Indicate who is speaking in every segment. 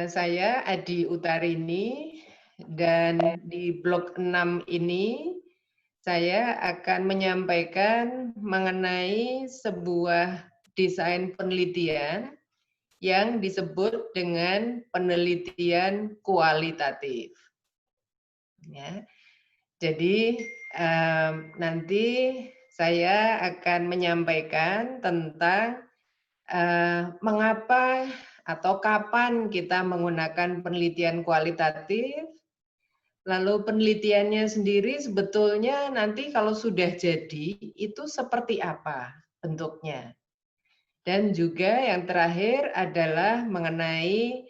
Speaker 1: saya Adi Utarini, dan di blok 6 ini saya akan menyampaikan mengenai sebuah desain penelitian yang disebut dengan penelitian kualitatif. Ya. Jadi nanti saya akan menyampaikan tentang mengapa atau kapan kita menggunakan penelitian kualitatif, lalu penelitiannya sendiri sebetulnya nanti kalau sudah jadi itu seperti apa bentuknya. Dan juga yang terakhir adalah mengenai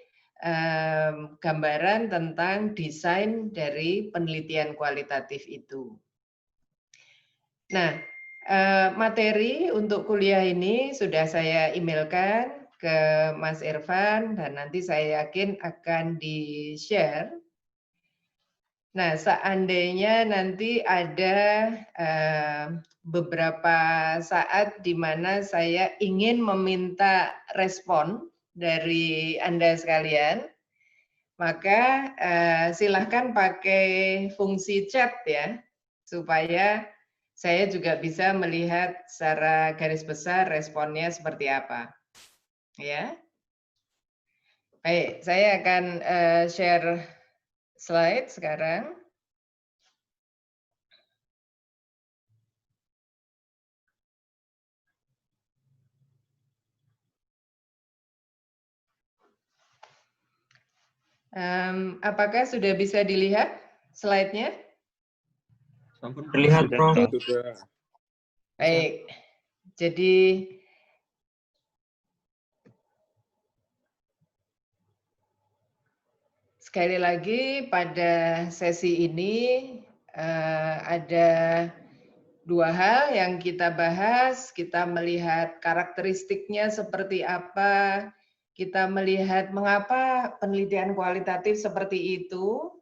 Speaker 1: gambaran tentang desain dari penelitian kualitatif itu. Nah, materi untuk kuliah ini sudah saya emailkan ke Mas Irfan dan nanti saya yakin akan di-share. Nah, seandainya nanti ada beberapa saat di mana saya ingin meminta respon dari Anda sekalian, maka silahkan pakai fungsi chat ya, supaya saya juga bisa melihat secara garis besar responnya seperti apa. Ya, baik, saya akan share slide sekarang. Apakah sudah bisa dilihat slide-nya?
Speaker 2: Terlihat, Prof.
Speaker 1: Baik, jadi sekali lagi pada sesi ini ada dua hal yang kita bahas. Kita melihat karakteristiknya seperti apa, kita melihat mengapa penelitian kualitatif seperti itu,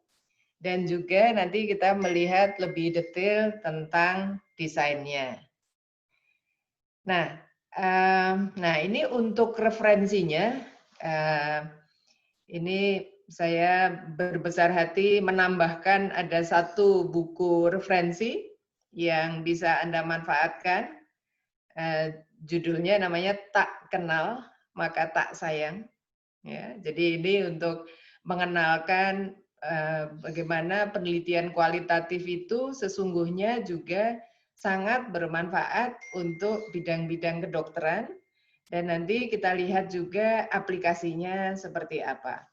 Speaker 1: dan juga nanti kita melihat lebih detail tentang desainnya. Nah, ini untuk referensinya. Ini saya berbesar hati menambahkan ada satu buku referensi yang bisa Anda manfaatkan. Judulnya namanya Tak Kenal Maka Tak Sayang. Ya, jadi ini untuk mengenalkan bagaimana penelitian kualitatif itu sesungguhnya juga sangat bermanfaat untuk bidang-bidang kedokteran, dan nanti kita lihat juga aplikasinya seperti apa.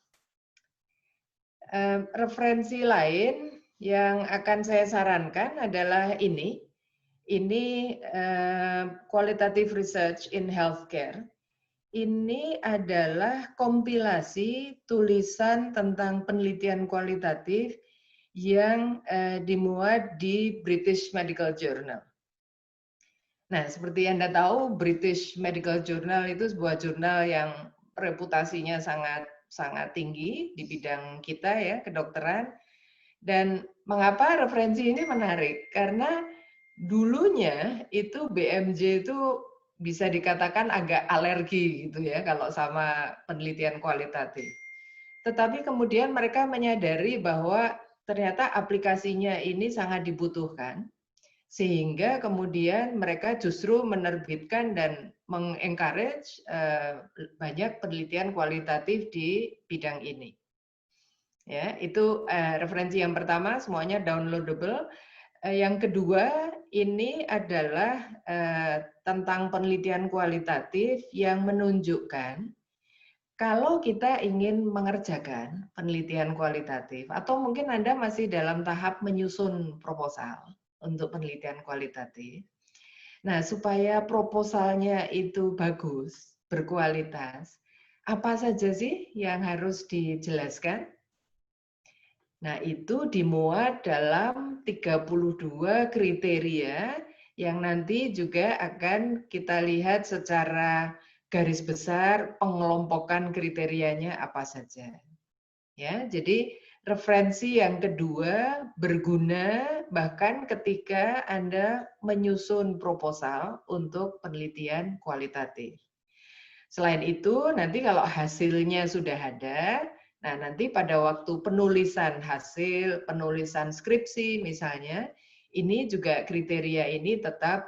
Speaker 1: Referensi lain yang akan saya sarankan adalah ini. Ini Qualitative Research in Healthcare. Ini adalah kompilasi tulisan tentang penelitian kualitatif yang dimuat di British Medical Journal. Nah, seperti Anda tahu, British Medical Journal itu sebuah jurnal yang reputasinya sangat tinggi di bidang kita ya, kedokteran. Dan mengapa referensi ini menarik? Karena dulunya itu BMJ itu bisa dikatakan agak alergi gitu ya kalau sama penelitian kualitatif. Tetapi kemudian mereka menyadari bahwa ternyata aplikasinya ini sangat dibutuhkan, sehingga kemudian mereka justru menerbitkan dan mengencourage banyak penelitian kualitatif di bidang ini. Ya, itu referensi yang pertama, semuanya downloadable. Yang kedua, ini adalah tentang penelitian kualitatif yang menunjukkan kalau kita ingin mengerjakan penelitian kualitatif, atau mungkin Anda masih dalam tahap menyusun proposal untuk penelitian kualitatif. Nah, supaya proposalnya itu bagus, berkualitas, apa saja sih yang harus dijelaskan? Nah, itu dimuat dalam 32 kriteria yang nanti juga akan kita lihat secara garis besar pengelompokan kriterianya apa saja. Ya, jadi referensi yang kedua berguna bahkan ketika Anda menyusun proposal untuk penelitian kualitatif. Selain itu, nanti kalau hasilnya sudah ada, nah nanti pada waktu penulisan hasil, penulisan skripsi misalnya, ini juga kriteria ini tetap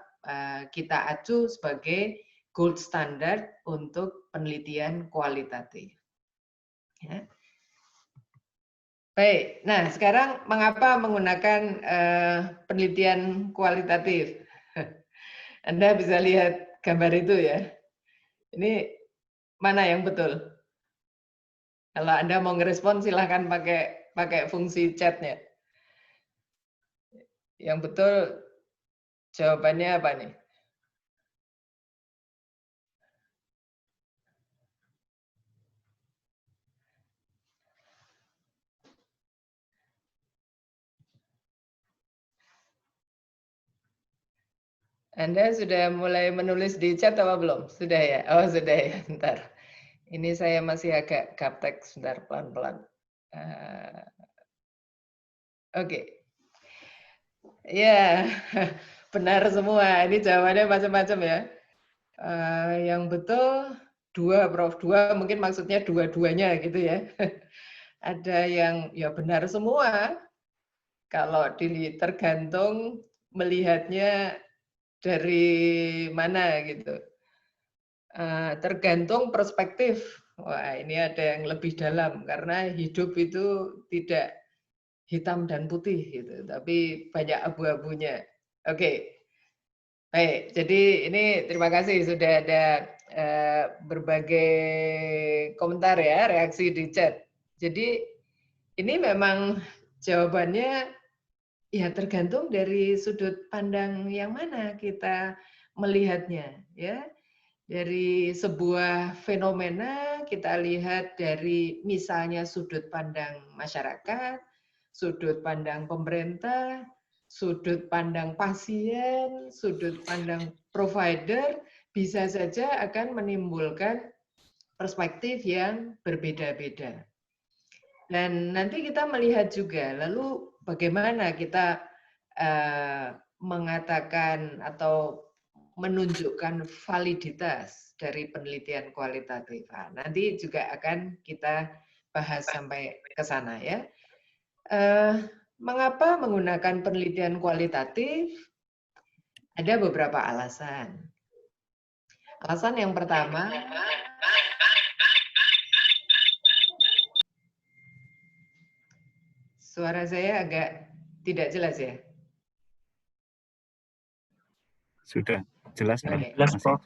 Speaker 1: kita acu sebagai gold standard untuk penelitian kualitatif. Ya. Baik, nah sekarang mengapa menggunakan penelitian kualitatif? Anda bisa lihat gambar itu ya. Ini mana yang betul? Kalau Anda mau ngerespon silahkan pakai fungsi chatnya. Yang betul jawabannya apa nih? Anda sudah mulai menulis di chat apa belum? Sudah ya? Oh sudah ya, bentar. Ini saya masih agak gaptek, sebentar pelan-pelan. Oke. Ya, benar semua. Ini jawabannya macam-macam ya. Yang betul dua, Prof. Dua mungkin maksudnya dua-duanya gitu ya. Ada yang ya benar semua. Kalau tergantung melihatnya dari mana gitu. Tergantung perspektif. Wah, ini ada yang lebih dalam karena hidup itu tidak hitam dan putih gitu, tapi banyak abu-abunya. Oke. Baik, jadi ini terima kasih sudah ada berbagai komentar ya, reaksi di chat. Jadi ini memang jawabannya ya tergantung dari sudut pandang yang mana kita melihatnya ya. Dari sebuah fenomena kita lihat dari misalnya sudut pandang masyarakat, sudut pandang pemerintah, sudut pandang pasien, sudut pandang provider, bisa saja akan menimbulkan perspektif yang berbeda-beda. Dan nanti kita melihat juga, lalu bagaimana kita mengatakan atau menunjukkan validitas dari penelitian kualitatif. Nah, nanti juga akan kita bahas sampai ke sana ya. Mengapa menggunakan penelitian kualitatif? Ada beberapa alasan. Alasan yang pertama, suara saya agak tidak jelas ya.
Speaker 2: Sudah jelas,
Speaker 1: Oke.
Speaker 2: jelas, Prof.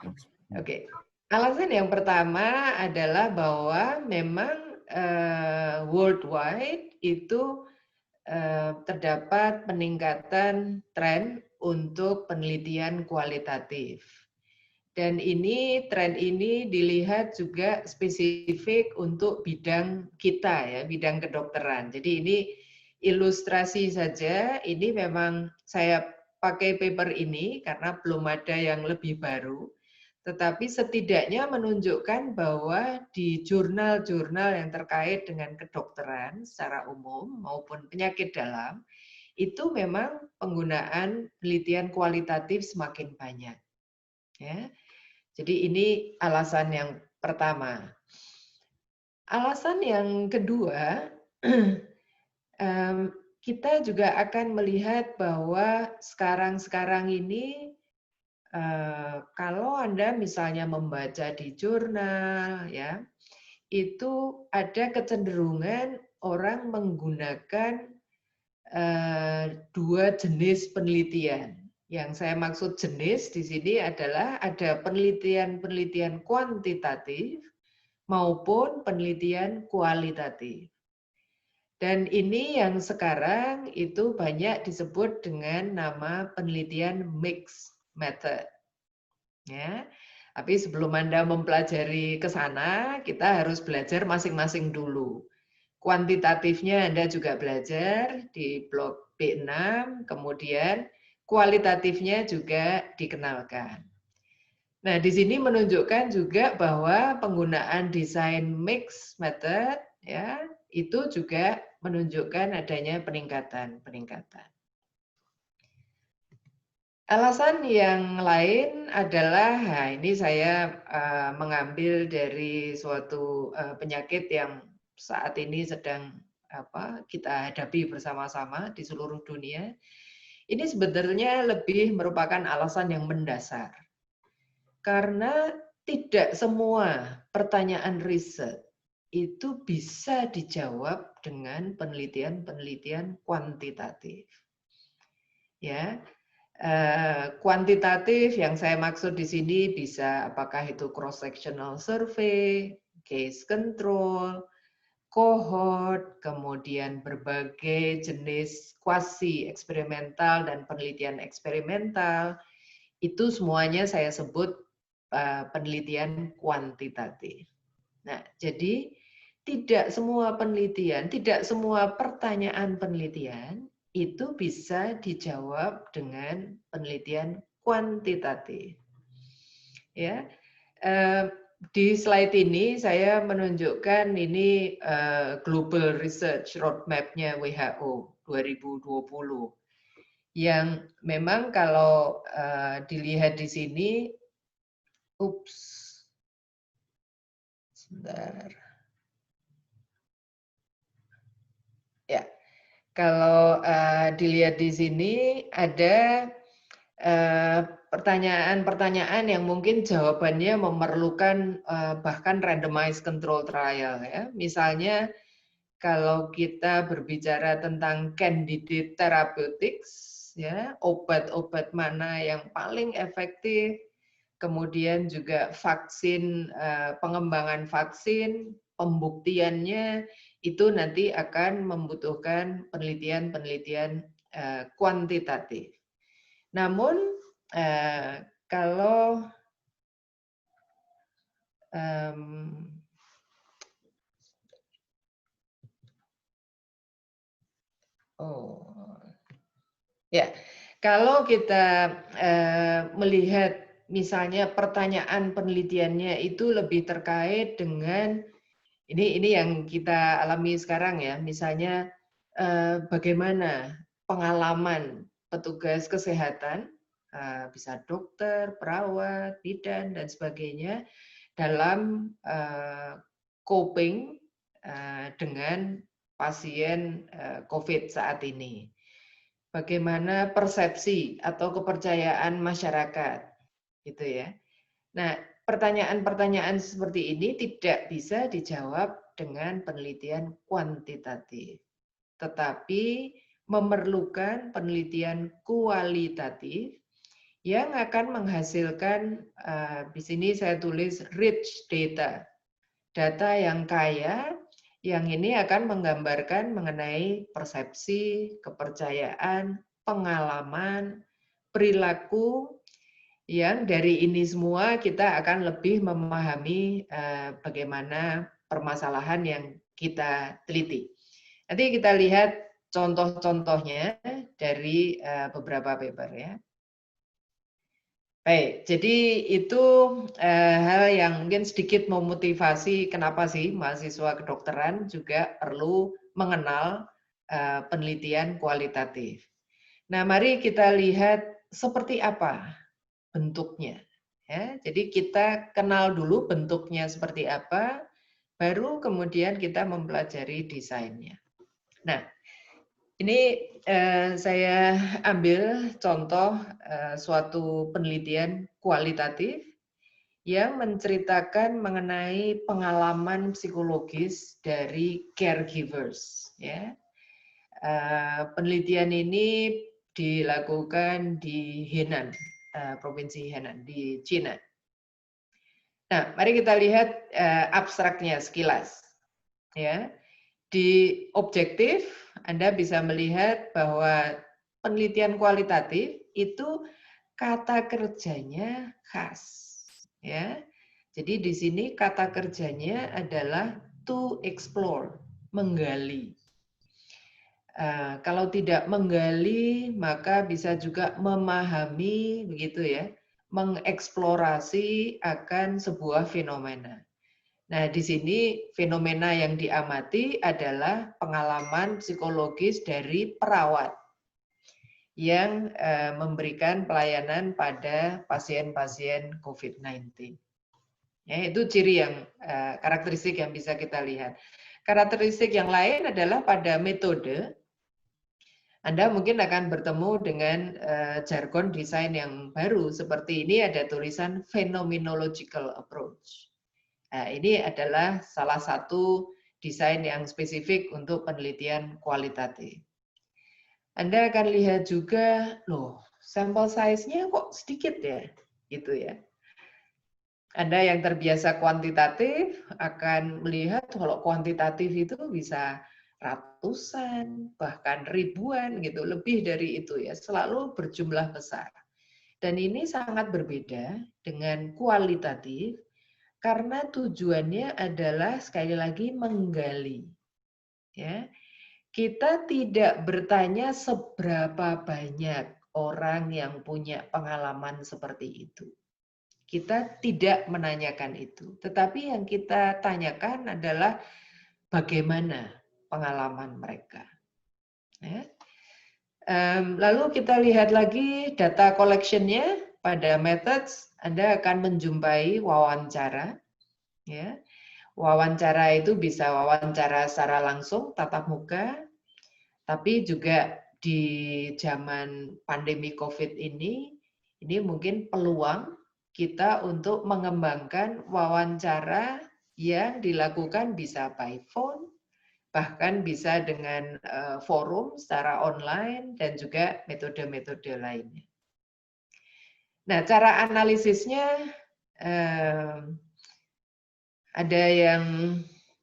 Speaker 1: Oke. Alasan yang pertama adalah bahwa memang worldwide itu terdapat peningkatan tren untuk penelitian kualitatif. Dan tren ini dilihat juga spesifik untuk bidang kita ya, bidang kedokteran. Jadi ini ilustrasi saja, ini memang saya pakai paper ini karena belum ada yang lebih baru. Tetapi setidaknya menunjukkan bahwa di jurnal-jurnal yang terkait dengan kedokteran secara umum maupun penyakit dalam, itu memang penggunaan penelitian kualitatif semakin banyak. Ya. Jadi ini alasan yang pertama. Alasan yang kedua, kita juga akan melihat bahwa sekarang ini kalau Anda misalnya membaca di jurnal, ya, itu ada kecenderungan orang menggunakan dua jenis penelitian. Yang saya maksud jenis di sini adalah ada penelitian kuantitatif maupun penelitian kualitatif. Dan ini yang sekarang itu banyak disebut dengan nama penelitian mixed method. Ya. Tapi sebelum Anda mempelajari ke sana, kita harus belajar masing-masing dulu. Kuantitatifnya Anda juga belajar di blok B6, kemudian kualitatifnya juga dikenalkan. Nah, di sini menunjukkan juga bahwa penggunaan desain mixed method ya, itu juga menunjukkan adanya peningkatan. Alasan yang lain adalah, nah ini saya mengambil dari suatu penyakit yang saat ini sedang kita hadapi bersama-sama di seluruh dunia. Ini sebenarnya lebih merupakan alasan yang mendasar. Karena tidak semua pertanyaan riset itu bisa dijawab dengan penelitian-penelitian kuantitatif. Ya, kuantitatif yang saya maksud di sini bisa apakah itu cross sectional survey, case control, cohort, kemudian berbagai jenis kuasi eksperimental dan penelitian eksperimental, itu semuanya saya sebut penelitian kuantitatif. Nah, jadi tidak semua penelitian, tidak semua pertanyaan penelitian itu bisa dijawab dengan penelitian kuantitatif. Ya, di slide ini saya menunjukkan ini Global Research Roadmap-nya WHO 2020, yang memang kalau dilihat di sini, sebentar. Ya, kalau dilihat di sini ada pertanyaan-pertanyaan yang mungkin jawabannya memerlukan bahkan randomized control trial ya. Misalnya kalau kita berbicara tentang candidate therapeutics ya, obat-obat mana yang paling efektif, kemudian juga vaksin, pengembangan vaksin, pembuktiannya itu nanti akan membutuhkan penelitian-penelitian kuantitatif. Namun kalau ya, kalau kita melihat misalnya pertanyaan penelitiannya itu lebih terkait dengan ini yang kita alami sekarang ya, misalnya bagaimana pengalaman petugas kesehatan, bisa dokter, perawat, bidan dan sebagainya dalam coping dengan pasien COVID saat ini. Bagaimana persepsi atau kepercayaan masyarakat, gitu ya. Nah, pertanyaan-pertanyaan seperti ini tidak bisa dijawab dengan penelitian kuantitatif, tetapi memerlukan penelitian kualitatif yang akan menghasilkan, di sini saya tulis rich data, data yang kaya, yang ini akan menggambarkan mengenai persepsi, kepercayaan, pengalaman, perilaku, yang dari ini semua kita akan lebih memahami bagaimana permasalahan yang kita teliti. Nanti kita lihat contoh-contohnya dari beberapa paper ya. Baik, jadi itu hal yang mungkin sedikit memotivasi kenapa sih mahasiswa kedokteran juga perlu mengenal penelitian kualitatif. Nah, mari kita lihat seperti apa bentuknya. Ya, jadi kita kenal dulu bentuknya seperti apa, baru kemudian kita mempelajari desainnya. Nah, ini saya ambil contoh suatu penelitian kualitatif yang menceritakan mengenai pengalaman psikologis dari caregivers. Ya. Penelitian ini dilakukan di Henan, Provinsi Henan di Cina. Nah, mari kita lihat abstraknya sekilas. Ya. Di objektif, Anda bisa melihat bahwa penelitian kualitatif itu kata kerjanya khas. Ya. Jadi di sini kata kerjanya adalah to explore, menggali. Kalau tidak menggali, maka bisa juga memahami, begitu ya, mengeksplorasi akan sebuah fenomena. Nah, di sini fenomena yang diamati adalah pengalaman psikologis dari perawat yang memberikan pelayanan pada pasien-pasien COVID-19. Ya, itu ciri yang karakteristik yang bisa kita lihat. Karakteristik yang lain adalah pada metode. Anda mungkin akan bertemu dengan jargon desain yang baru seperti ini, ada tulisan phenomenological approach. Nah, ini adalah salah satu desain yang spesifik untuk penelitian kualitatif. Anda akan lihat juga, loh, sampel size-nya kok sedikit ya, gitu ya. Anda yang terbiasa kuantitatif akan melihat kalau kuantitatif itu bisa ratusan, bahkan ribuan gitu, lebih dari itu ya, selalu berjumlah besar. Dan ini sangat berbeda dengan kualitatif karena tujuannya adalah sekali lagi menggali. Ya. Kita tidak bertanya seberapa banyak orang yang punya pengalaman seperti itu. Kita tidak menanyakan itu, tetapi yang kita tanyakan adalah bagaimana pengalaman mereka. Ya. Lalu kita lihat lagi data collection-nya pada methods, Anda akan menjumpai wawancara. Ya. Wawancara itu bisa wawancara secara langsung, tatap muka, tapi juga di zaman pandemi COVID ini mungkin peluang kita untuk mengembangkan wawancara yang dilakukan bisa by phone, bahkan bisa dengan forum secara online dan juga metode-metode lainnya. Nah, cara analisisnya ada yang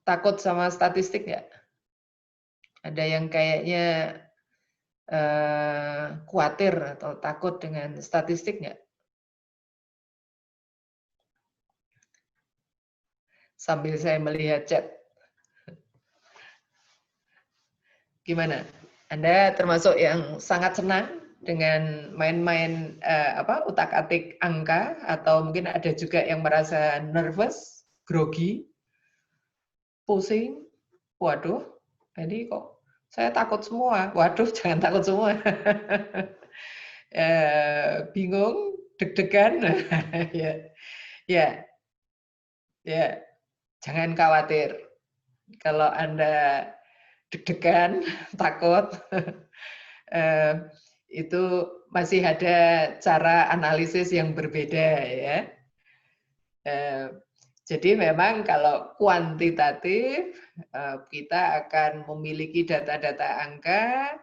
Speaker 1: takut sama statistik nggak? Ada yang kayaknya khawatir atau takut dengan statistik nggak? Sambil saya melihat chat. Gimana? Anda termasuk yang sangat senang dengan main-main utak-atik angka, atau mungkin ada juga yang merasa nervous, grogi, pusing. Waduh, ini kok saya takut semua. Waduh, jangan takut semua. Bingung, deg-degan. Ya, jangan khawatir. Kalau Anda deg-degan, takut, itu masih ada cara analisis yang berbeda ya. Jadi memang kalau kuantitatif kita akan memiliki data-data angka,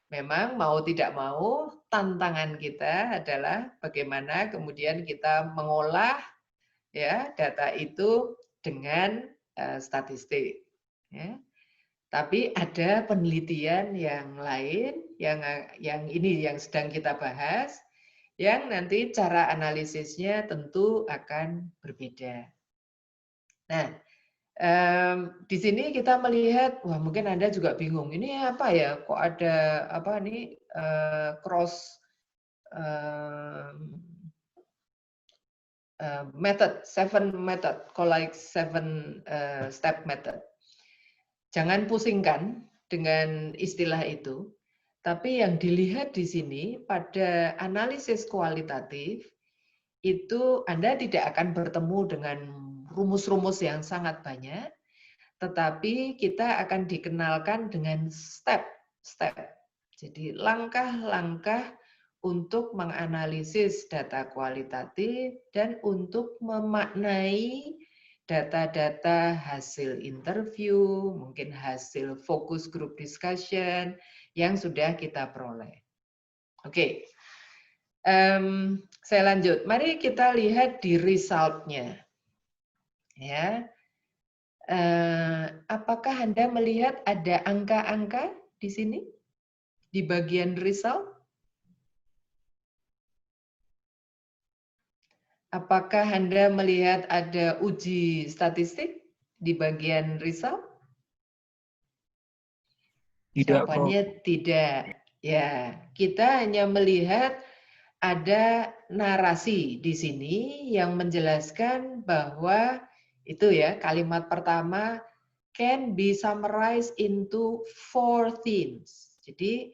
Speaker 1: memang mau tidak mau tantangan kita adalah bagaimana kemudian kita mengolah ya data itu dengan statistik. Ya. Tapi ada penelitian yang lain yang ini yang sedang kita bahas, yang nanti cara analisisnya tentu akan berbeda. Nah, di sini kita melihat, wah mungkin Anda juga bingung, ini apa ya? Kok ada apa nih cross method, 7 method, collect 7 step method. Jangan pusingkan dengan istilah itu, tapi yang dilihat di sini pada analisis kualitatif itu Anda tidak akan bertemu dengan rumus-rumus yang sangat banyak, tetapi kita akan dikenalkan dengan step-step. Jadi langkah-langkah untuk menganalisis data kualitatif dan untuk memaknai data-data hasil interview, mungkin hasil focus group discussion yang sudah kita peroleh. Oke, saya lanjut. Mari kita lihat di result-nya. Ya, apakah Anda melihat ada angka-angka di sini di bagian result? Apakah Anda melihat ada uji statistik di bagian result?
Speaker 2: Tidak,
Speaker 1: Jawabannya tidak. Ya, kita hanya melihat ada narasi di sini yang menjelaskan bahwa itu ya kalimat pertama can be summarized into 4 themes. Jadi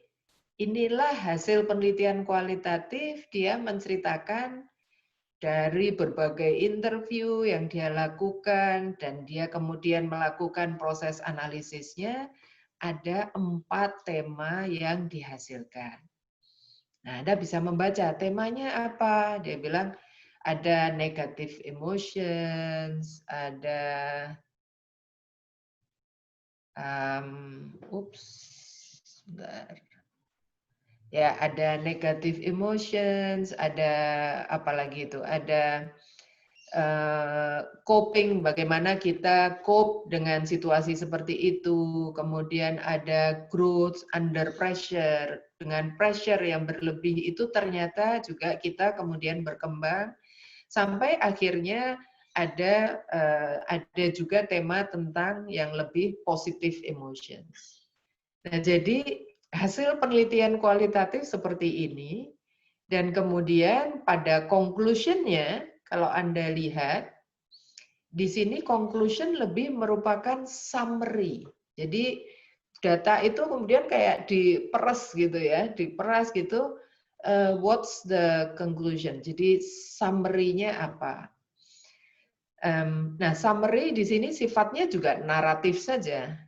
Speaker 1: inilah hasil penelitian kualitatif, dia menceritakan dari berbagai interview yang dia lakukan, dan dia kemudian melakukan proses analisisnya, ada 4 tema yang dihasilkan. Nah, Anda bisa membaca temanya apa. Dia bilang ada negative emotions, ada sebentar. Ya, ada negative emotions, ada apa lagi itu? Ada coping, bagaimana kita cope dengan situasi seperti itu. Kemudian ada growth under pressure, dengan pressure yang berlebih itu ternyata juga kita kemudian berkembang sampai akhirnya ada juga tema tentang yang lebih positive emotions. Nah, jadi hasil penelitian kualitatif seperti ini, dan kemudian pada conclusion-nya, kalau Anda lihat, di sini conclusion lebih merupakan summary. Jadi data itu kemudian kayak diperas gitu ya, diperas gitu, what's the conclusion? Jadi summary-nya apa? Nah, summary di sini sifatnya juga naratif saja.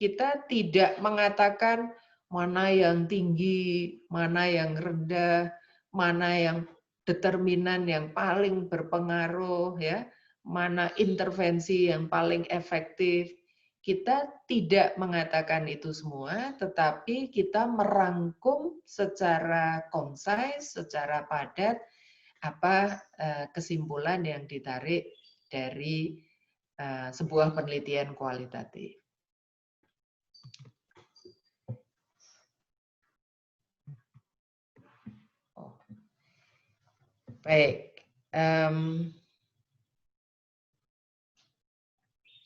Speaker 1: Kita tidak mengatakan mana yang tinggi, mana yang rendah, mana yang determinan yang paling berpengaruh, ya, mana intervensi yang paling efektif. Kita tidak mengatakan itu semua, tetapi kita merangkum secara concise, secara padat, apa kesimpulan yang ditarik dari sebuah penelitian kualitatif. Baik,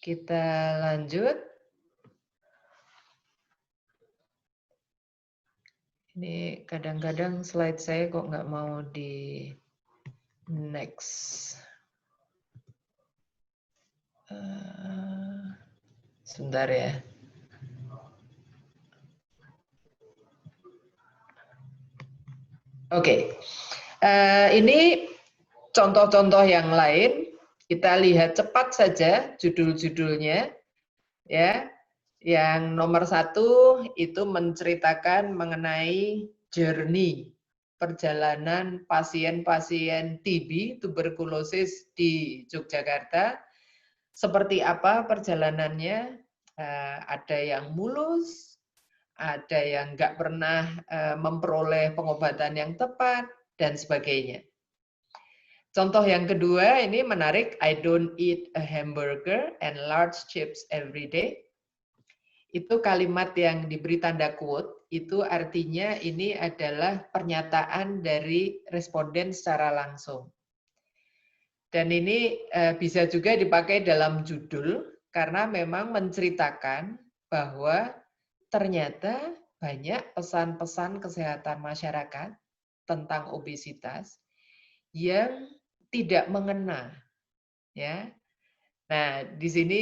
Speaker 1: kita lanjut. Ini kadang-kadang slide saya kok nggak mau di next. Sebentar ya. Oke, ini contoh-contoh yang lain. Kita lihat cepat saja judul-judulnya, ya. Yang nomor 1 itu menceritakan mengenai journey, perjalanan pasien-pasien TB, tuberkulosis di Yogyakarta. Seperti apa perjalanannya? Ada yang mulus, ada yang nggak pernah memperoleh pengobatan yang tepat, dan sebagainya. Contoh yang kedua ini menarik, I don't eat a hamburger and large chips every day. Itu kalimat yang diberi tanda quote, itu artinya ini adalah pernyataan dari responden secara langsung. Dan ini bisa juga dipakai dalam judul, karena memang menceritakan bahwa ternyata banyak pesan-pesan kesehatan masyarakat tentang obesitas yang tidak mengena, ya. Nah, di sini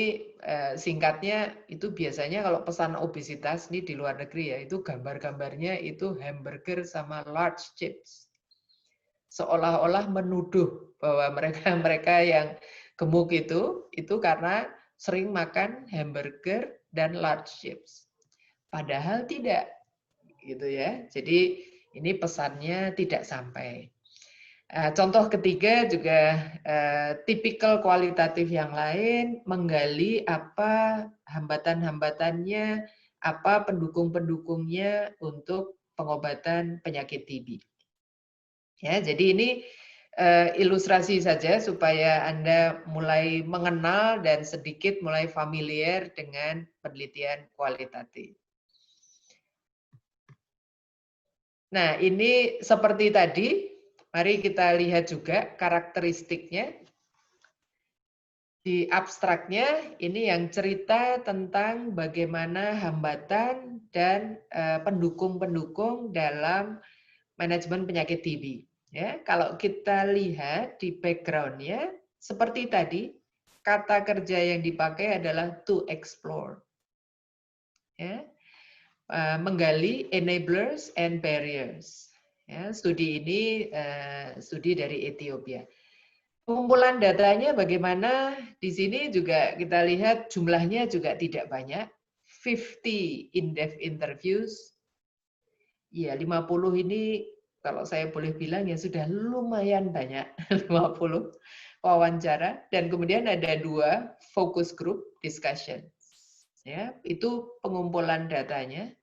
Speaker 1: singkatnya itu biasanya kalau pesan obesitas ini di luar negeri ya, itu gambar-gambarnya itu hamburger sama large chips. Seolah-olah menuduh bahwa mereka yang gemuk itu karena sering makan hamburger dan large chips. Padahal tidak, gitu ya. Jadi ini pesannya tidak sampai. Contoh ketiga juga tipikal kualitatif yang lain, menggali apa hambatan-hambatannya, apa pendukung-pendukungnya untuk pengobatan penyakit TB. Ya, jadi ini ilustrasi saja supaya Anda mulai mengenal dan sedikit mulai familiar dengan penelitian kualitatif. Nah, ini seperti tadi, mari kita lihat juga karakteristiknya. Di abstraknya, ini yang cerita tentang bagaimana hambatan dan pendukung-pendukung dalam manajemen penyakit TB. Ya, kalau kita lihat di background-nya, seperti tadi, kata kerja yang dipakai adalah to explore. Ya. menggali enablers and barriers. Ya, studi ini studi dari Ethiopia. Pengumpulan datanya bagaimana? Di sini juga kita lihat jumlahnya juga tidak banyak. 50 in-depth interviews. Ya, 50 ini kalau saya boleh bilang ya sudah lumayan banyak. 50 wawancara. Dan kemudian ada 2 focus group discussion. Ya, itu pengumpulan datanya.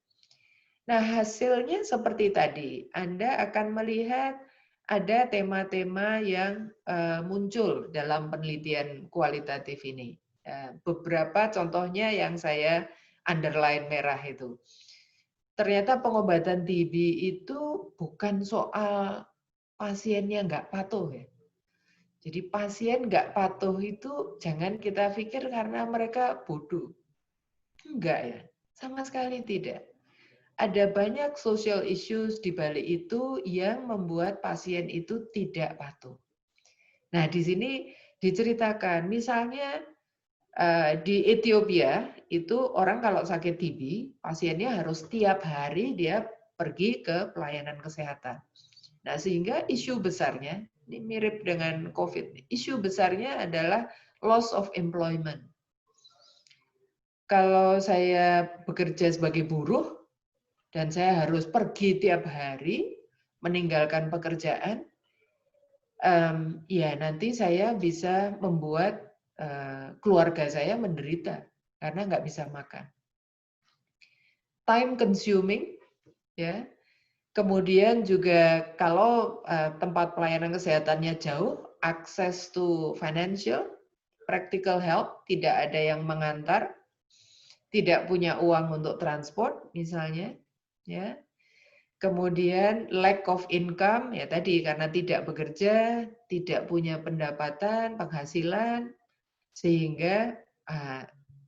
Speaker 1: Nah, hasilnya seperti tadi. Anda akan melihat ada tema-tema yang muncul dalam penelitian kualitatif ini. Beberapa contohnya yang saya underline merah itu. Ternyata pengobatan TB itu bukan soal pasiennya nggak patuh ya. Jadi pasien nggak patuh itu jangan kita pikir karena mereka bodoh. Enggak ya, sama sekali tidak. Ada banyak social issues di balik itu yang membuat pasien itu tidak patuh. Nah, di sini diceritakan, misalnya di Ethiopia itu orang kalau sakit TB, pasiennya harus tiap hari dia pergi ke pelayanan kesehatan. Nah, sehingga isu besarnya, ini mirip dengan COVID, isu besarnya adalah loss of employment. Kalau saya bekerja sebagai buruh, dan saya harus pergi tiap hari meninggalkan pekerjaan, ya nanti saya bisa membuat keluarga saya menderita karena nggak bisa makan. Time consuming, ya. Kemudian juga kalau tempat pelayanan kesehatannya jauh, akses to financial, practical help, tidak ada yang mengantar, tidak punya uang untuk transport misalnya, ya. Kemudian lack of income, ya tadi karena tidak bekerja, tidak punya pendapatan, penghasilan, sehingga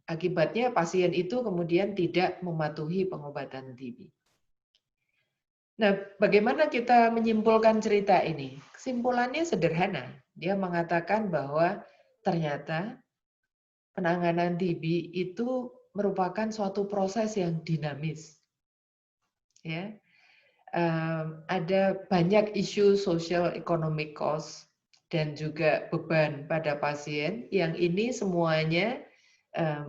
Speaker 1: akibatnya pasien itu kemudian tidak mematuhi pengobatan TB. Nah, bagaimana kita menyimpulkan cerita ini? Kesimpulannya sederhana. Dia mengatakan bahwa ternyata penanganan TB itu merupakan suatu proses yang dinamis. Ya. Ada banyak isu social economic cost dan juga beban pada pasien yang ini semuanya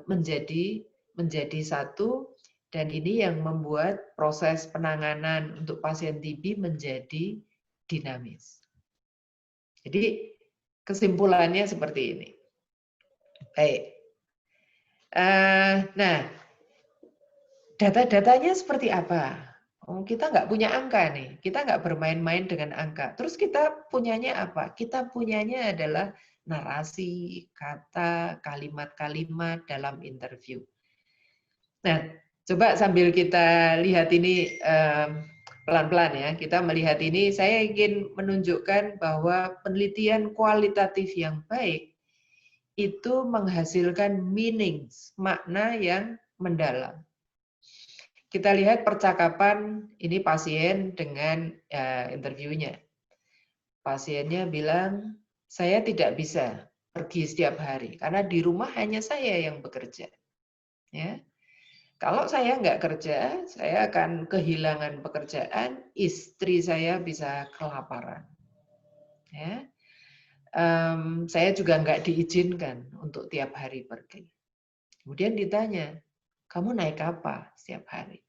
Speaker 1: menjadi satu, dan ini yang membuat proses penanganan untuk pasien TB menjadi dinamis. Jadi kesimpulannya seperti ini. Baik. Nah, data-datanya seperti apa? Kita nggak punya angka nih, kita nggak bermain-main dengan angka. Terus kita punyanya apa? Kita punyanya adalah narasi, kata, kalimat-kalimat dalam interview. Nah, coba sambil kita lihat ini pelan-pelan ya, kita melihat ini, saya ingin menunjukkan bahwa penelitian kualitatif yang baik itu menghasilkan meanings, makna yang mendalam. Kita lihat percakapan ini pasien dengan interviewnya. Pasiennya bilang, saya tidak bisa pergi setiap hari karena di rumah hanya saya yang bekerja. Ya, kalau saya nggak kerja, saya akan kehilangan pekerjaan, istri saya bisa kelaparan. Ya, saya juga nggak diizinkan untuk tiap hari pergi. Kemudian ditanya, kamu naik apa setiap hari?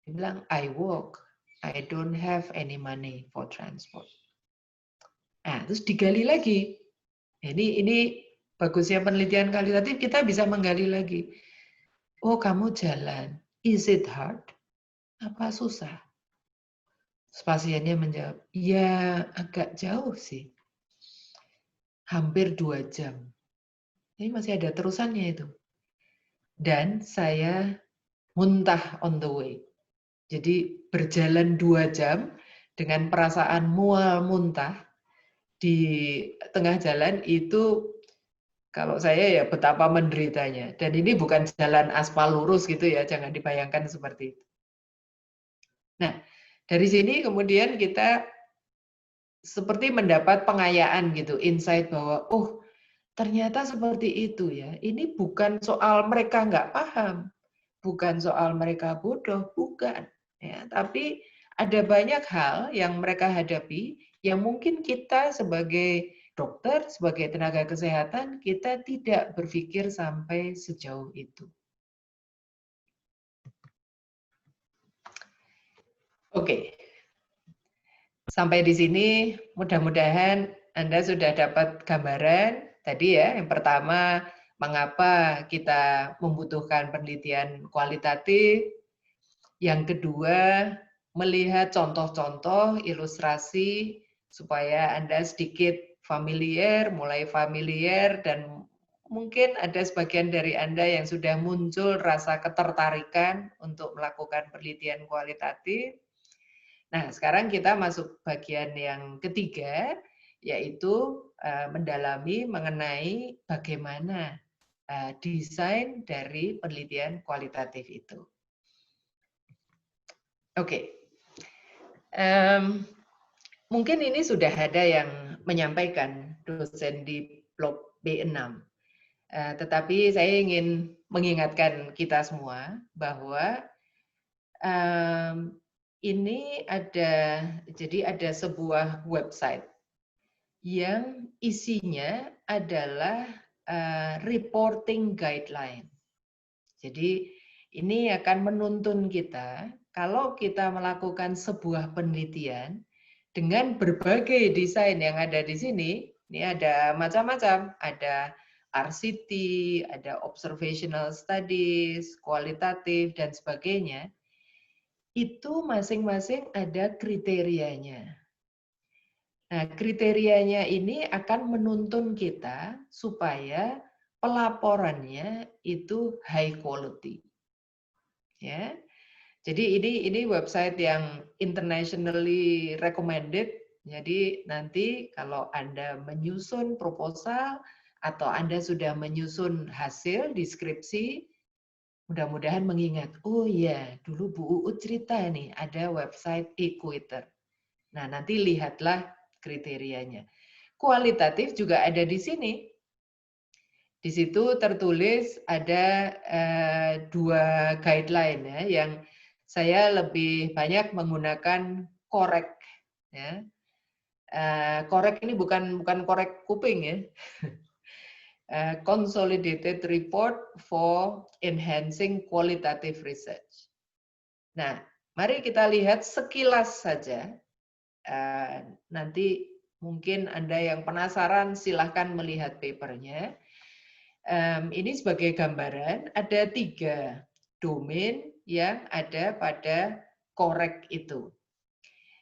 Speaker 1: Dia bilang, I walk, I don't have any money for transport. Nah, terus digali lagi. Ini bagusnya penelitian kualitatif, kita bisa menggali lagi. Oh, kamu jalan. Is it hard? Apa susah? Terus pasiennya menjawab, ya agak jauh sih. Hampir 2 jam. Ini masih ada terusannya itu. Dan saya muntah on the way. Jadi berjalan 2 jam dengan perasaan mual muntah di tengah jalan itu, kalau saya ya betapa menderitanya. Dan ini bukan jalan aspal lurus gitu ya, jangan dibayangkan seperti itu. Nah, dari sini kemudian kita seperti mendapat pengayaan gitu, insight bahwa ternyata seperti itu ya. Ini bukan soal mereka nggak paham, bukan soal mereka bodoh, bukan. Ya, tapi ada banyak hal yang mereka hadapi yang mungkin kita sebagai dokter, sebagai tenaga kesehatan, kita tidak berpikir sampai sejauh itu. Oke, sampai di sini mudah-mudahan Anda sudah dapat gambaran tadi ya. Yang pertama, mengapa kita membutuhkan penelitian kualitatif. Yang kedua, melihat contoh-contoh ilustrasi supaya Anda sedikit familiar, mulai familiar, dan mungkin ada sebagian dari Anda yang sudah muncul rasa ketertarikan untuk melakukan penelitian kualitatif. Nah, sekarang kita masuk bagian yang ketiga, yaitu mendalami mengenai bagaimana desain dari penelitian kualitatif itu. Oke, mungkin ini sudah ada yang menyampaikan dosen di blog B6, tetapi saya ingin mengingatkan kita semua bahwa ini ada sebuah website yang isinya adalah reporting guideline. Jadi ini akan menuntun kita kalau kita melakukan sebuah penelitian dengan berbagai desain yang ada di sini. Ini ada macam-macam, ada RCT, ada observational studies, kualitatif dan sebagainya. Itu masing-masing ada kriterianya. Nah, kriterianya ini akan menuntun kita supaya pelaporannya itu high quality. Ya. Jadi ini website yang internationally recommended. Jadi nanti kalau Anda menyusun proposal atau Anda sudah menyusun hasil deskripsi, mudah-mudahan mengingat, oh iya, dulu Bu Uut cerita nih, ada website eQuator. Nah, nanti lihatlah kriterianya. Kualitatif juga ada di sini. Di situ tertulis ada 2 guideline ya, yang saya lebih banyak menggunakan korek. Ya. Korek ini bukan korek kuping ya. Consolidated Report for Enhancing Qualitative Research. Nah, mari kita lihat sekilas saja. Nanti mungkin Anda yang penasaran silahkan melihat papernya. Ini sebagai gambaran, ada 3 domain yang ada pada korek itu.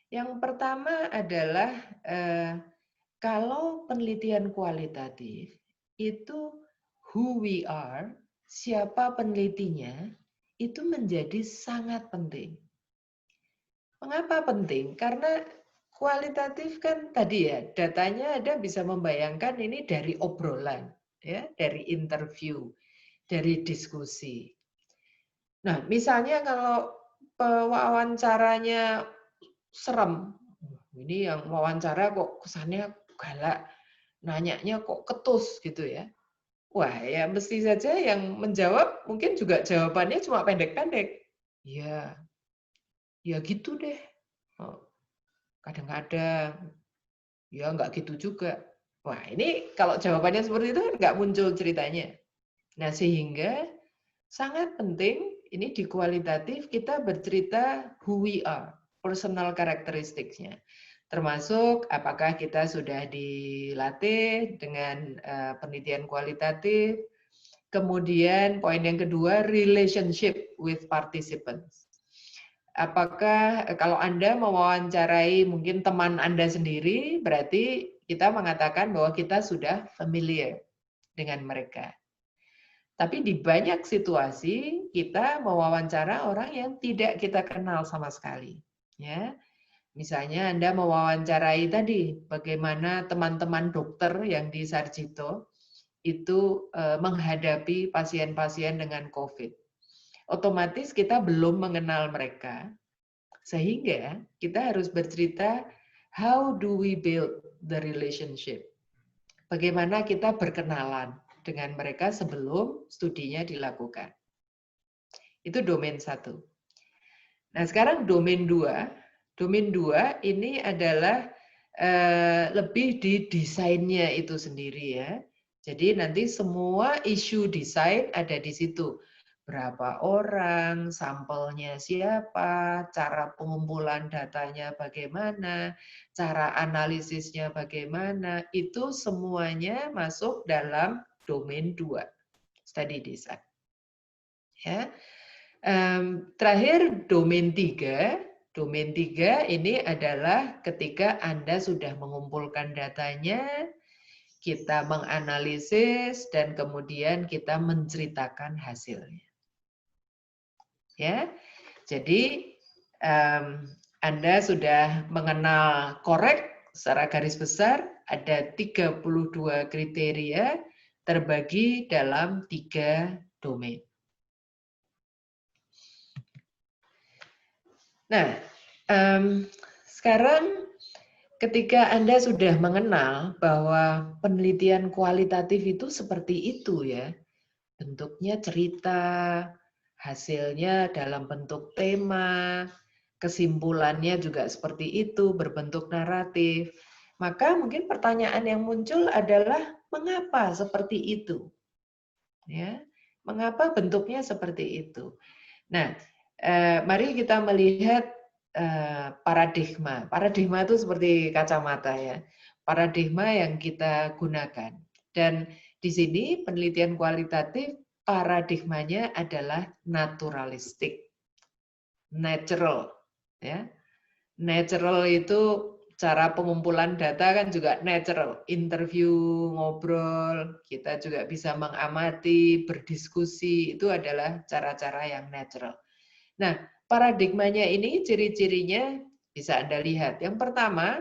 Speaker 1: Yang pertama adalah kalau penelitian kualitatif itu who we are, siapa penelitinya, itu menjadi sangat penting. Mengapa penting? Karena kualitatif kan tadi ya, datanya Anda bisa membayangkan ini dari obrolan, ya, dari interview, dari diskusi. Nah, misalnya kalau wawancaranya serem, ini yang wawancara kok kesannya galak, nanyanya kok ketus gitu ya. Wah, ya mesti saja yang menjawab mungkin juga jawabannya cuma pendek-pendek. Ya, ya gitu deh. Kadang-kadang, ya nggak gitu juga. Wah, ini kalau jawabannya seperti itu kan nggak muncul ceritanya. Nah, sehingga sangat penting ini di kualitatif kita bercerita who we are, personal characteristics-nya. Termasuk apakah kita sudah dilatih dengan penelitian kualitatif. Kemudian poin yang kedua, relationship with participants. Apakah kalau Anda mewawancarai mungkin teman Anda sendiri, berarti kita mengatakan bahwa kita sudah familiar dengan mereka. Tapi di banyak situasi kita mewawancara orang yang tidak kita kenal sama sekali. Ya, misalnya Anda mewawancarai tadi bagaimana teman-teman dokter yang di Sarjito itu menghadapi pasien-pasien dengan COVID. Otomatis kita belum mengenal mereka, sehingga kita harus bercerita how do we build the relationship. Bagaimana kita berkenalan dengan mereka sebelum studinya dilakukan. Itu domain 1. Nah, sekarang domain 2. Domain 2 ini adalah lebih di desainnya itu sendiri ya. Jadi nanti semua isu desain ada di situ. Berapa orang, sampelnya siapa, cara pengumpulan datanya bagaimana, cara analisisnya bagaimana, itu semuanya masuk dalam domain 2, study design. Ya. Terakhir domain 3. Domain 3 ini adalah ketika Anda sudah mengumpulkan datanya, kita menganalisis dan kemudian kita menceritakan hasilnya. Ya. Jadi Anda sudah mengenal korek secara garis besar, ada 32 kriteria terbagi dalam 3 domain. Nah, sekarang ketika Anda sudah mengenal bahwa penelitian kualitatif itu seperti itu ya, bentuknya cerita, hasilnya dalam bentuk tema, kesimpulannya juga seperti itu, berbentuk naratif. Maka mungkin pertanyaan yang muncul adalah mengapa seperti itu? Ya, mengapa bentuknya seperti itu? Nah, mari kita melihat paradigma. Paradigma itu seperti kacamata ya. Paradigma yang kita gunakan. Dan di sini penelitian kualitatif paradigmanya adalah naturalistik. Natural ya. Natural itu cara pengumpulan data kan juga natural. Interview, ngobrol, kita juga bisa mengamati, berdiskusi, itu adalah cara-cara yang natural. Nah, paradigmanya ini ciri-cirinya bisa Anda lihat. Yang pertama,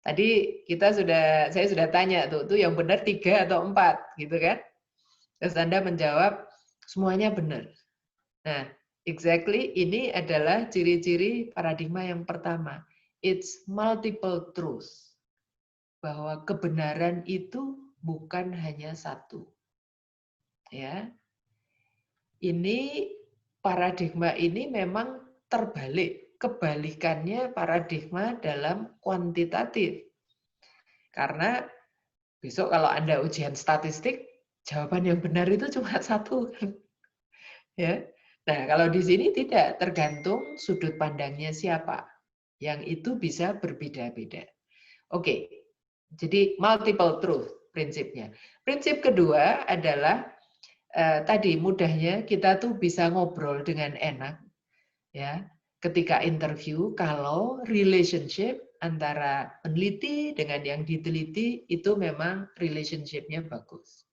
Speaker 1: tadi saya sudah tanya tuh yang benar 3 atau 4 gitu kan. Terus Anda menjawab semuanya benar. Nah, exactly ini adalah ciri-ciri paradigma yang pertama. It's multiple truth. Bahwa kebenaran itu bukan hanya satu. Ya. Ini paradigma ini memang terbalik. Kebalikannya paradigma dalam kuantitatif. Karena besok kalau Anda ujian statistik, jawaban yang benar itu cuma satu. Ya. Nah, kalau di sini tidak, tergantung sudut pandangnya siapa. Yang itu bisa berbeda-beda. Oke, jadi multiple truth prinsipnya. Prinsip kedua adalah tadi mudahnya kita tuh bisa ngobrol dengan enak ya ketika interview kalau relationship antara peneliti dengan yang diteliti itu memang relationship-nya bagus.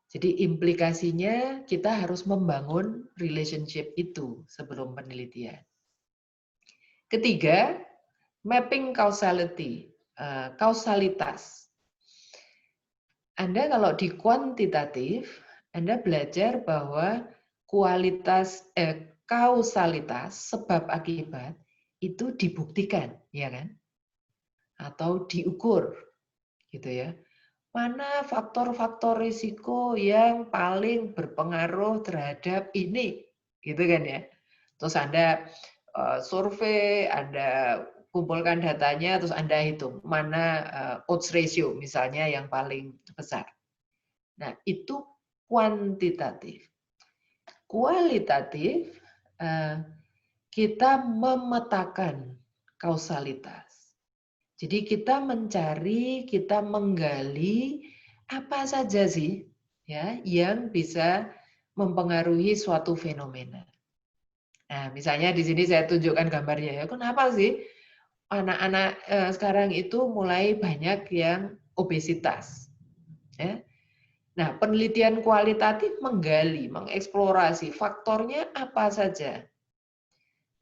Speaker 1: Jadi implikasinya kita harus membangun relationship itu sebelum penelitian. Ketiga, mapping causality, kausalitas. Anda kalau di kuantitatif, Anda belajar bahwa kausalitas sebab akibat itu dibuktikan, ya kan? Atau diukur, gitu ya. Mana faktor-faktor risiko yang paling berpengaruh terhadap ini, gitu kan ya? Terus Anda survei, Anda kumpulkan datanya, terus Anda hitung mana odds ratio misalnya yang paling besar. Nah, itu kuantitatif. Kualitatif, kita memetakan kausalitas. Jadi kita mencari, kita menggali apa saja sih ya yang bisa mempengaruhi suatu fenomena. Nah, misalnya di sini saya tunjukkan gambarnya ya. Kenapa sih anak-anak sekarang itu mulai banyak yang obesitas? Ya. Nah, penelitian kualitatif menggali, mengeksplorasi faktornya apa saja.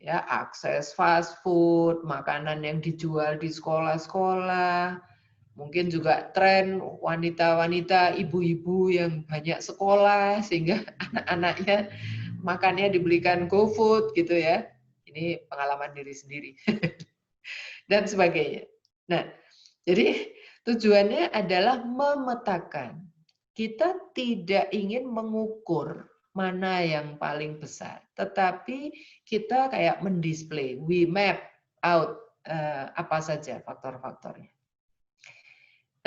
Speaker 1: Ya, akses fast food, makanan yang dijual di sekolah-sekolah, mungkin juga tren wanita-wanita, ibu-ibu yang banyak sekolah sehingga anak-anaknya makannya dibelikan GoFood gitu ya. Ini pengalaman diri sendiri. Dan sebagainya. Nah, jadi tujuannya adalah memetakan. Kita tidak ingin mengukur, mana yang paling besar. Tetapi kita kayak mendisplay, we map out apa saja faktor-faktornya.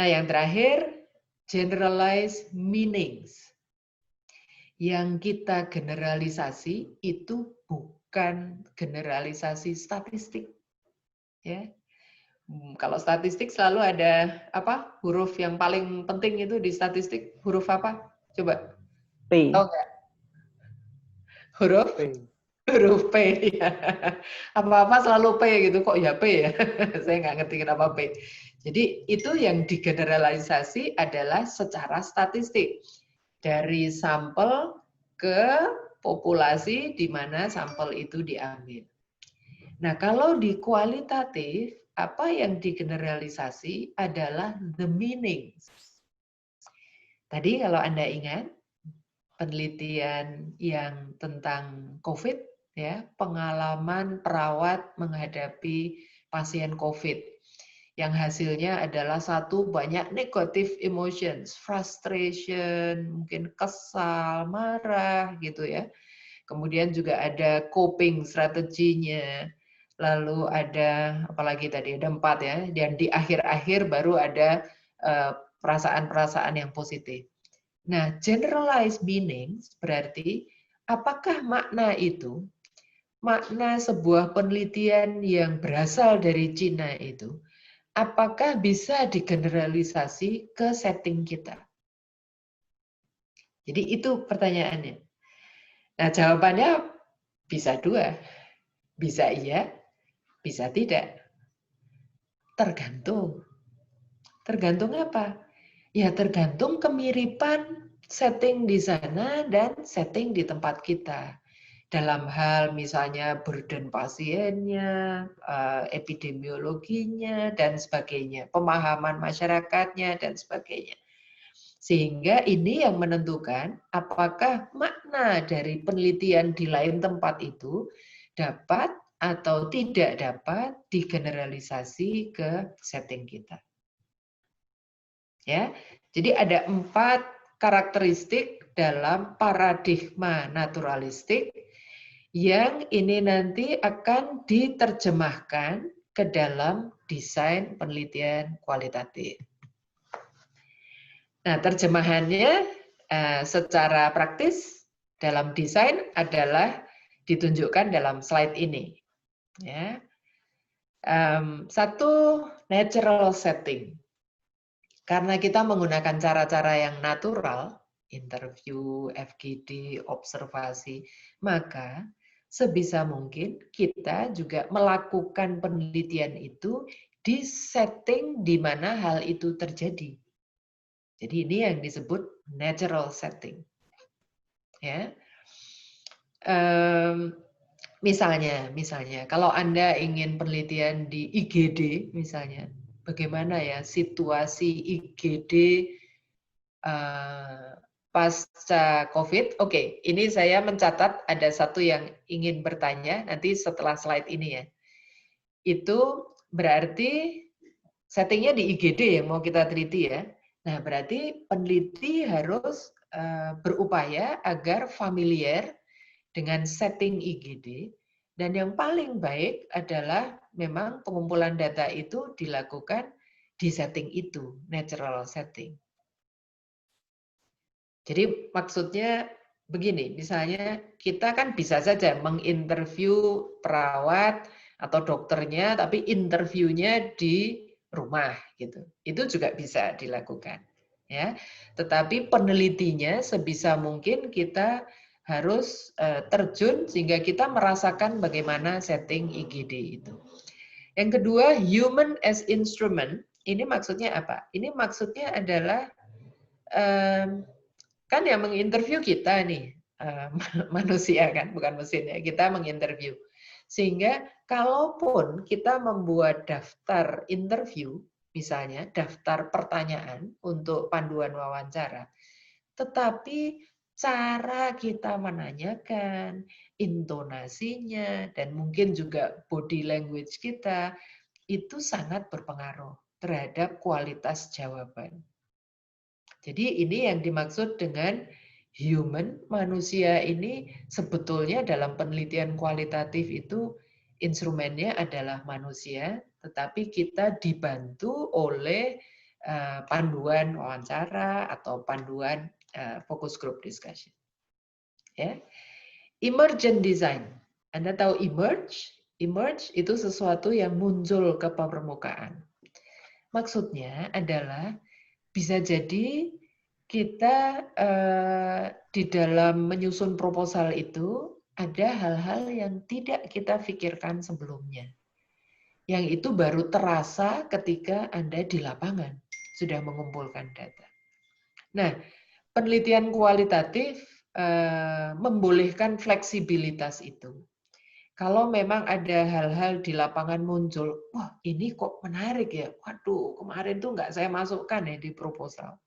Speaker 1: Nah, yang terakhir, generalize meanings. Yang kita generalisasi itu bukan generalisasi statistik. Ya. Kalau statistik selalu ada apa? Huruf yang paling penting itu di statistik huruf apa? Coba.
Speaker 3: P.
Speaker 1: Tahu nggak? Huruf
Speaker 3: P.
Speaker 1: huruf P. Ya. Apa-apa selalu P gitu, kok ya P ya? Saya nggak ngerti kenapa P. Jadi itu yang digeneralisasi adalah secara statistik. Dari sampel ke populasi di mana sampel itu diambil. Nah, kalau di kualitatif, apa yang digeneralisasi adalah the meanings. Tadi kalau Anda ingat, penelitian yang tentang COVID, ya, pengalaman perawat menghadapi pasien COVID, yang hasilnya adalah satu, banyak negative emotions, frustration, mungkin kesal, marah, gitu ya. Kemudian juga ada coping strateginya, lalu ada apalagi tadi ada 4 ya, dan di akhir-akhir baru ada perasaan-perasaan yang positif. Nah, generalized meanings berarti apakah makna itu, makna sebuah penelitian yang berasal dari Cina itu, apakah bisa digeneralisasi ke setting kita? Jadi itu pertanyaannya. Nah, jawabannya bisa 2. Bisa iya, bisa tidak. Tergantung. Tergantung apa? Ya tergantung kemiripan setting di sana dan setting di tempat kita. Dalam hal misalnya burden pasiennya, epidemiologinya, dan sebagainya, pemahaman masyarakatnya, dan sebagainya. Sehingga ini yang menentukan apakah makna dari penelitian di lain tempat itu dapat atau tidak dapat digeneralisasi ke setting kita. Ya, jadi ada 4 karakteristik dalam paradigma naturalistik yang ini nanti akan diterjemahkan ke dalam desain penelitian kualitatif. Nah, terjemahannya secara praktis dalam desain adalah ditunjukkan dalam slide ini. Ya. Satu, natural setting. Karena kita menggunakan cara-cara yang natural, interview, FGD, observasi, maka sebisa mungkin kita juga melakukan penelitian itu di setting di mana hal itu terjadi. Jadi ini yang disebut natural setting. Ya. Misalnya, kalau Anda ingin penelitian di IGD, misalnya, bagaimana ya situasi IGD pasca COVID? Oke, ini saya mencatat ada satu yang ingin bertanya nanti setelah slide ini ya. Itu berarti settingnya di IGD yang mau kita teliti ya. Nah, berarti peneliti harus berupaya agar familiar dengan setting IGD, dan yang paling baik adalah memang pengumpulan data itu dilakukan di setting itu, natural setting. Jadi maksudnya begini, misalnya kita kan bisa saja menginterview perawat atau dokternya, tapi interviewnya di rumah gitu. Itu juga bisa dilakukan. Ya, tetapi penelitinya sebisa mungkin kita harus terjun sehingga kita merasakan bagaimana setting IGD itu. Yang kedua, human as instrument. Ini maksudnya apa? Ini maksudnya adalah kan yang menginterview kita nih, manusia kan, bukan mesin ya, kita menginterview. Sehingga kalaupun kita membuat daftar interview, misalnya daftar pertanyaan untuk panduan wawancara, tetapi cara kita menanyakan, intonasinya, dan mungkin juga body language kita, itu sangat berpengaruh terhadap kualitas jawaban. Jadi ini yang dimaksud dengan manusia ini sebetulnya dalam penelitian kualitatif itu instrumennya adalah manusia, tetapi kita dibantu oleh panduan wawancara atau panduan focus group discussion. Ya. Emergent design. Anda tahu emerge? Emerge itu sesuatu yang muncul ke permukaan. Maksudnya adalah bisa jadi kita di dalam menyusun proposal itu ada hal-hal yang tidak kita pikirkan sebelumnya. Yang itu baru terasa ketika Anda di lapangan sudah mengumpulkan data. Nah, penelitian kualitatif membolehkan fleksibilitas itu. Kalau memang ada hal-hal di lapangan muncul, wah ini kok menarik ya, waduh kemarin tuh nggak saya masukkan ya di proposal.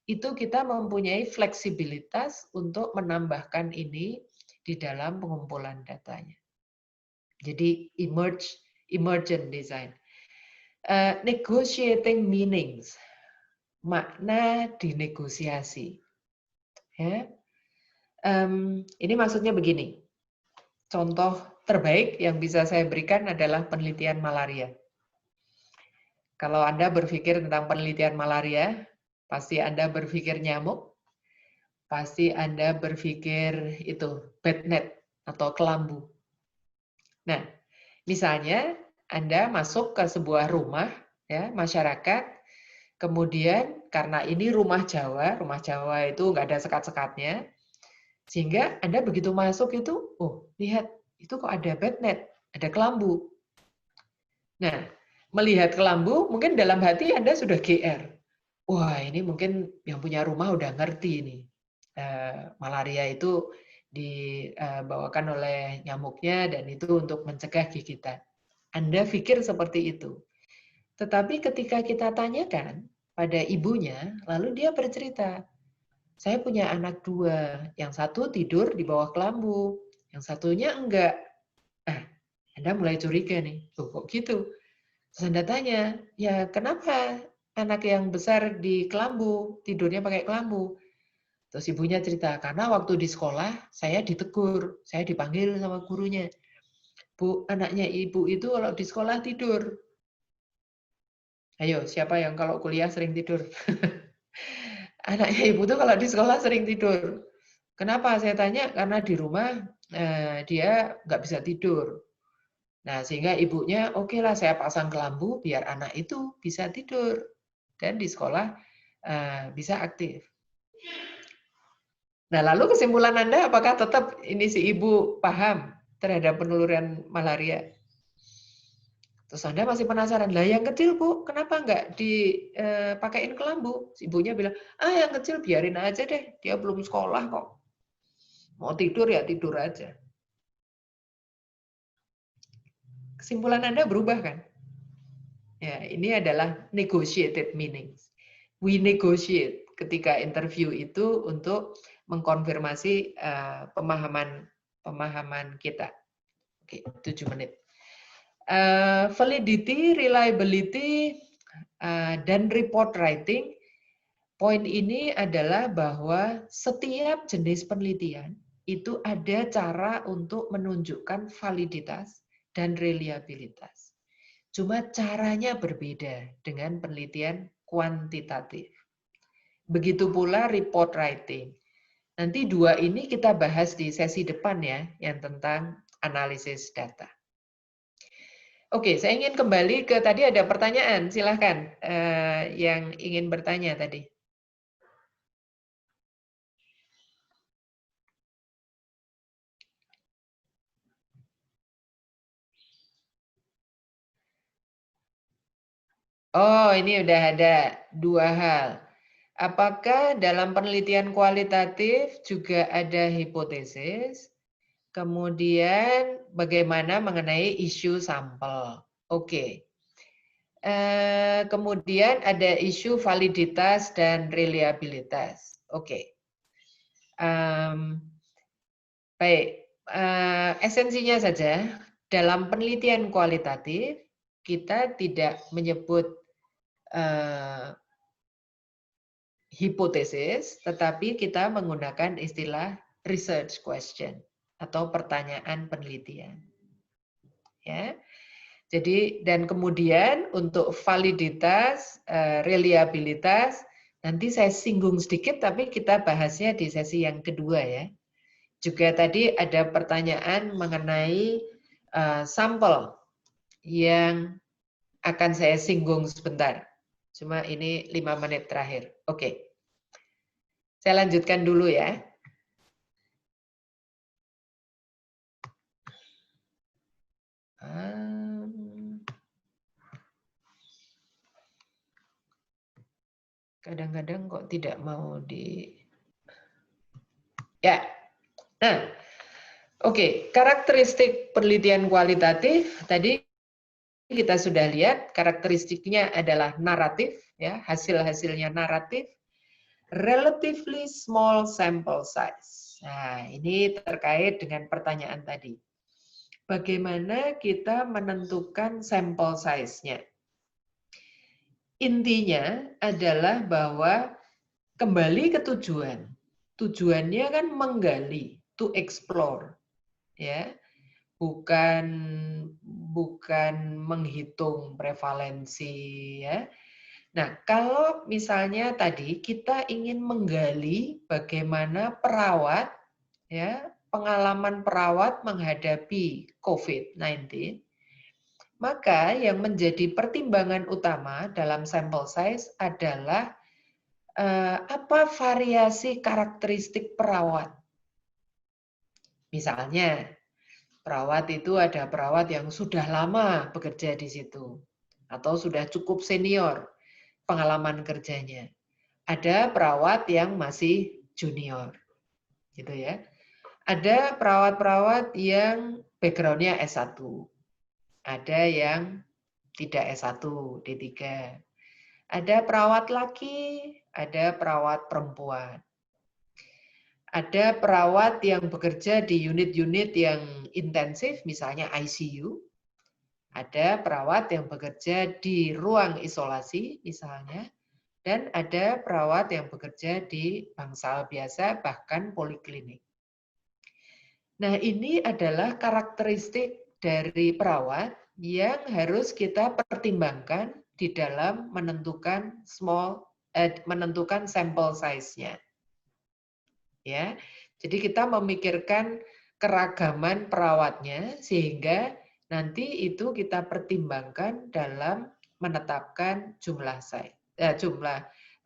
Speaker 1: Itu kita mempunyai fleksibilitas untuk menambahkan ini di dalam pengumpulan datanya. Jadi emergent design. Negotiating meanings, makna dinegosiasi. Ya. Ini maksudnya begini. Contoh terbaik yang bisa saya berikan adalah penelitian malaria. Kalau Anda berpikir tentang penelitian malaria, pasti Anda berpikir nyamuk, pasti Anda berpikir itu bed net atau kelambu. Nah, misalnya Anda masuk ke sebuah rumah ya masyarakat, kemudian karena ini rumah Jawa itu nggak ada sekat-sekatnya, sehingga Anda begitu masuk itu, oh lihat itu kok ada bed net, ada kelambu. Nah, melihat kelambu, mungkin dalam hati Anda sudah GR. Wah, ini mungkin yang punya rumah udah ngerti ini. Malaria itu dibawakan oleh nyamuknya dan itu untuk mencegah gigitan. Anda pikir seperti itu. Tetapi ketika kita tanyakan pada ibunya, lalu dia bercerita, saya punya anak 2, yang satu tidur di bawah kelambu, yang satunya enggak. Anda mulai curiga nih, kok gitu? Terus Anda tanya, ya kenapa anak yang besar di kelambu, tidurnya pakai kelambu? Terus ibunya cerita, karena waktu di sekolah saya ditegur, saya dipanggil sama gurunya. Bu, anaknya ibu itu kalau di sekolah tidur. Ayo, siapa yang kalau kuliah sering tidur? Anaknya ibu tuh kalau di sekolah sering tidur. Kenapa? Saya tanya, karena di rumah dia nggak bisa tidur. Nah, sehingga ibunya, oke lah saya pasang kelambu biar anak itu bisa tidur. Dan di sekolah bisa aktif. Nah, lalu kesimpulan Anda, apakah tetap ini si ibu paham terhadap penularan malaria? Terus Anda masih penasaran, lah yang kecil Bu, kenapa nggak dipakein kelambu? Ibunya bilang, yang kecil biarin aja deh, dia belum sekolah kok. Mau tidur ya tidur aja. Kesimpulan Anda berubah kan? Ya, ini adalah negotiated meanings. We negotiate ketika interview itu untuk mengkonfirmasi pemahaman kita. Oke, 7 menit. Validity, reliability, dan report writing. Poin ini adalah bahwa setiap jenis penelitian itu ada cara untuk menunjukkan validitas dan reliabilitas. Cuma caranya berbeda dengan penelitian kuantitatif. Begitu pula report writing. Nanti 2 ini kita bahas di sesi depan ya, yang tentang analisis data. Oke, saya ingin kembali ke tadi ada pertanyaan, silahkan yang ingin bertanya tadi. Oh, ini udah ada 2 hal. Apakah dalam penelitian kualitatif juga ada hipotesis? Kemudian bagaimana mengenai isu sampel? Oke. Kemudian ada isu validitas dan reliabilitas. Oke. Baik. Esensinya saja, dalam penelitian kualitatif, kita tidak menyebut hipotesis, tetapi kita menggunakan istilah research question atau pertanyaan penelitian. Ya. Jadi dan kemudian untuk validitas, reliabilitas nanti saya singgung sedikit tapi kita bahasnya di sesi yang kedua ya. Juga tadi ada pertanyaan mengenai sampel yang akan saya singgung sebentar. Cuma ini 5 menit terakhir. Oke. Saya lanjutkan dulu ya. Kadang-kadang kok tidak mau di... Ya. Nah, oke. Karakteristik penelitian kualitatif tadi kita sudah lihat karakteristiknya adalah naratif, ya, hasil-hasilnya naratif, relatively small sample size. Nah, ini terkait dengan pertanyaan tadi. Bagaimana kita menentukan sampel size-nya? Intinya adalah bahwa kembali ke tujuan. Tujuannya kan menggali, to explore, ya, bukan menghitung prevalensi, ya. Nah, kalau misalnya tadi kita ingin menggali bagaimana perawat, ya, pengalaman perawat menghadapi COVID-19, maka yang menjadi pertimbangan utama dalam sampel size adalah apa variasi karakteristik perawat. Misalnya, perawat itu ada perawat yang sudah lama bekerja di situ, atau sudah cukup senior pengalaman kerjanya. Ada perawat yang masih junior, gitu ya. Ada perawat-perawat yang background-nya S1. Ada yang tidak S1, D3. Ada perawat laki, ada perawat perempuan. Ada perawat yang bekerja di unit-unit yang intensif, misalnya ICU. Ada perawat yang bekerja di ruang isolasi, misalnya. Dan ada perawat yang bekerja di bangsal biasa, bahkan poliklinik. Nah, ini adalah karakteristik dari perawat yang harus kita pertimbangkan di dalam menentukan menentukan sampel size-nya. Ya. Jadi kita memikirkan keragaman perawatnya sehingga nanti itu kita pertimbangkan dalam menetapkan jumlah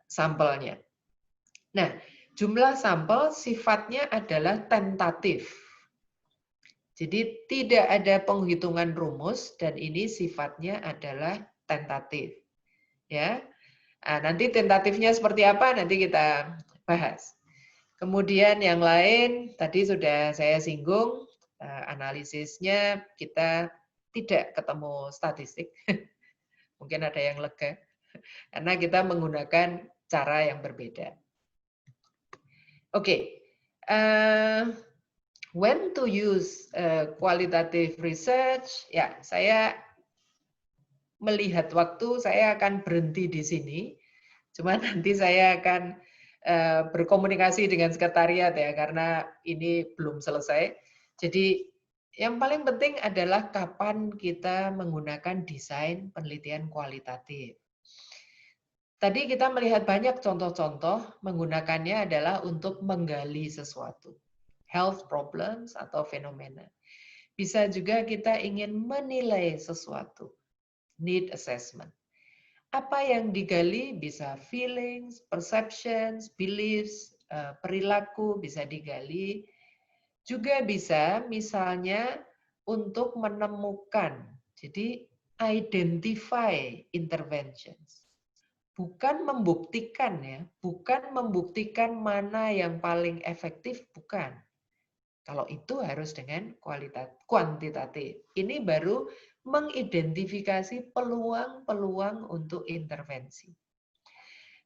Speaker 1: sampelnya. Nah, jumlah sampel sifatnya adalah tentatif. Jadi tidak ada penghitungan rumus dan ini sifatnya adalah tentatif. Ya. Nah, nanti tentatifnya seperti apa nanti kita bahas. Kemudian yang lain tadi sudah saya singgung analisisnya kita tidak ketemu statistik. Mungkin ada yang lega karena kita menggunakan cara yang berbeda. Oke. When to use qualitative research? Ya, saya melihat waktu, saya akan berhenti di sini. Cuma nanti saya akan berkomunikasi dengan sekretariat ya, karena ini belum selesai. Jadi yang paling penting adalah kapan kita menggunakan desain penelitian kualitatif. Tadi kita melihat banyak contoh-contoh menggunakannya adalah untuk menggali sesuatu. Health problems atau fenomena. Bisa juga kita ingin menilai sesuatu, need assessment. Apa yang digali bisa feelings, perceptions, beliefs, perilaku bisa digali. Juga bisa misalnya untuk menemukan, jadi identify interventions. Bukan membuktikan ya, bukan membuktikan mana yang paling efektif, bukan. Kalau itu harus dengan kuantitatif. Ini baru mengidentifikasi peluang-peluang untuk intervensi.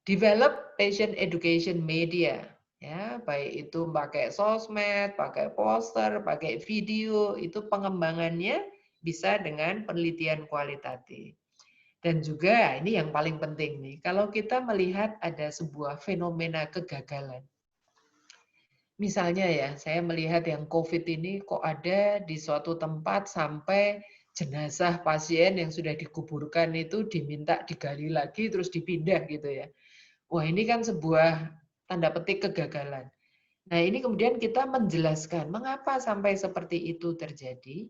Speaker 1: Develop patient education media, ya, baik itu pakai sosmed, pakai poster, pakai video, itu pengembangannya bisa dengan penelitian kualitatif. Dan juga ini yang paling penting nih, kalau kita melihat ada sebuah fenomena kegagalan. Misalnya ya, saya melihat yang COVID ini kok ada di suatu tempat sampai jenazah pasien yang sudah dikuburkan itu diminta digali lagi terus dipindah gitu ya. Wah, ini kan sebuah tanda petik kegagalan. Nah, ini kemudian kita menjelaskan mengapa sampai seperti itu terjadi.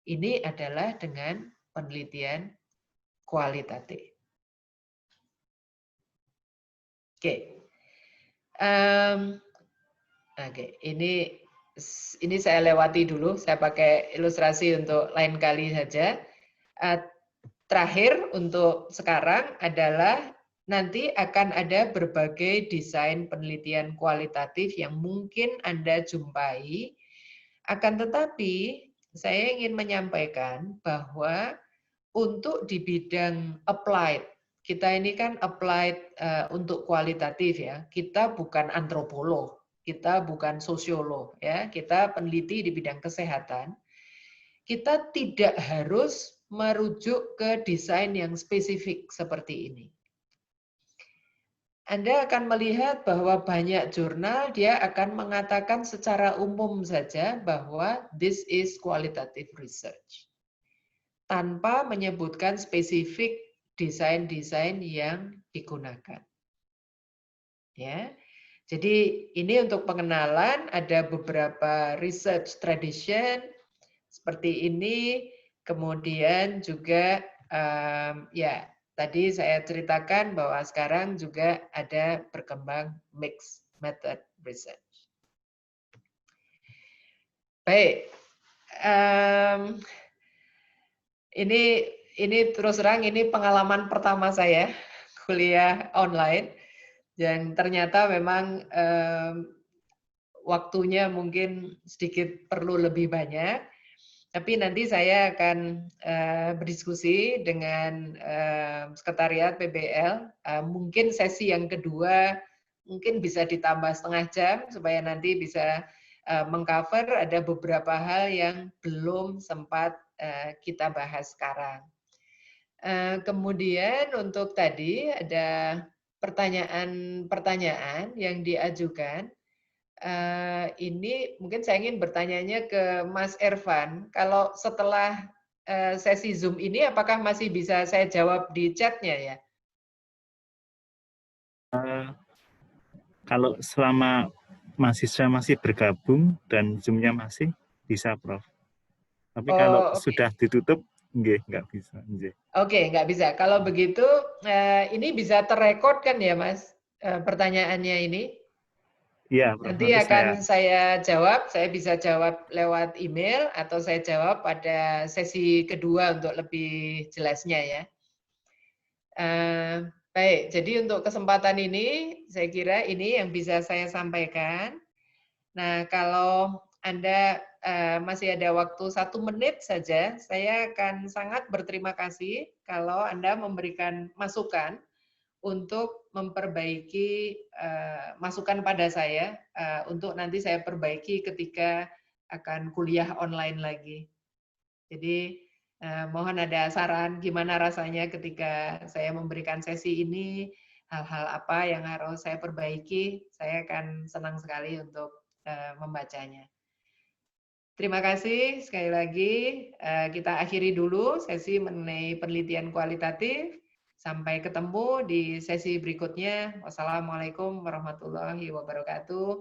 Speaker 1: Ini adalah dengan penelitian kualitatif. Oke. Oke, ini saya lewati dulu, saya pakai ilustrasi untuk lain kali saja. Terakhir untuk sekarang adalah nanti akan ada berbagai desain penelitian kualitatif yang mungkin Anda jumpai. Akan tetapi, saya ingin menyampaikan bahwa untuk di bidang applied, kita ini kan applied untuk kualitatif ya, kita bukan antropolog, kita bukan sosiolog, ya, kita peneliti di bidang kesehatan. Kita tidak harus merujuk ke desain yang spesifik seperti ini. Anda akan melihat bahwa banyak jurnal dia akan mengatakan secara umum saja bahwa this is qualitative research, tanpa menyebutkan spesifik desain-desain yang digunakan. Ya. Jadi ini untuk pengenalan, ada beberapa research tradition seperti ini, kemudian juga ya tadi saya ceritakan bahwa sekarang juga ada berkembang mixed method research. Baik, ini terus terang ini pengalaman pertama saya kuliah online, dan ternyata memang waktunya mungkin sedikit perlu lebih banyak, tapi nanti saya akan berdiskusi dengan sekretariat PBL, mungkin sesi yang kedua mungkin bisa ditambah setengah jam supaya nanti bisa mengcover ada beberapa hal yang belum sempat kita bahas sekarang. Kemudian untuk tadi ada pertanyaan-pertanyaan yang diajukan. Ini mungkin saya ingin bertanyanya ke Mas Ervan. Kalau setelah sesi Zoom ini, apakah masih bisa saya jawab di chatnya ya?
Speaker 2: Kalau selama mahasiswa masih bergabung dan Zoom-nya masih, bisa, Prof. Tapi kalau
Speaker 1: Oh,
Speaker 2: sudah ditutup, nggak bisa.
Speaker 1: Oke, nggak bisa. Kalau begitu, ini bisa terrekord kan ya, Mas? Pertanyaannya ini?
Speaker 2: Iya, Prof.
Speaker 1: Nanti
Speaker 2: Nanti
Speaker 1: akan saya jawab, saya bisa jawab lewat email atau saya jawab pada sesi kedua untuk lebih jelasnya ya. Baik, jadi untuk kesempatan ini, saya kira ini yang bisa saya sampaikan. Nah, kalau Anda masih ada waktu 1 menit saja, saya akan sangat berterima kasih kalau Anda memberikan masukan untuk memperbaiki masukan pada saya untuk nanti saya perbaiki ketika akan kuliah online lagi. Jadi mohon ada saran gimana rasanya ketika saya memberikan sesi ini, hal-hal apa yang harus saya perbaiki, saya akan senang sekali untuk membacanya. Terima kasih sekali lagi. Kita akhiri dulu sesi mengenai penelitian kualitatif. Sampai ketemu di sesi berikutnya. Wassalamualaikum warahmatullahi wabarakatuh.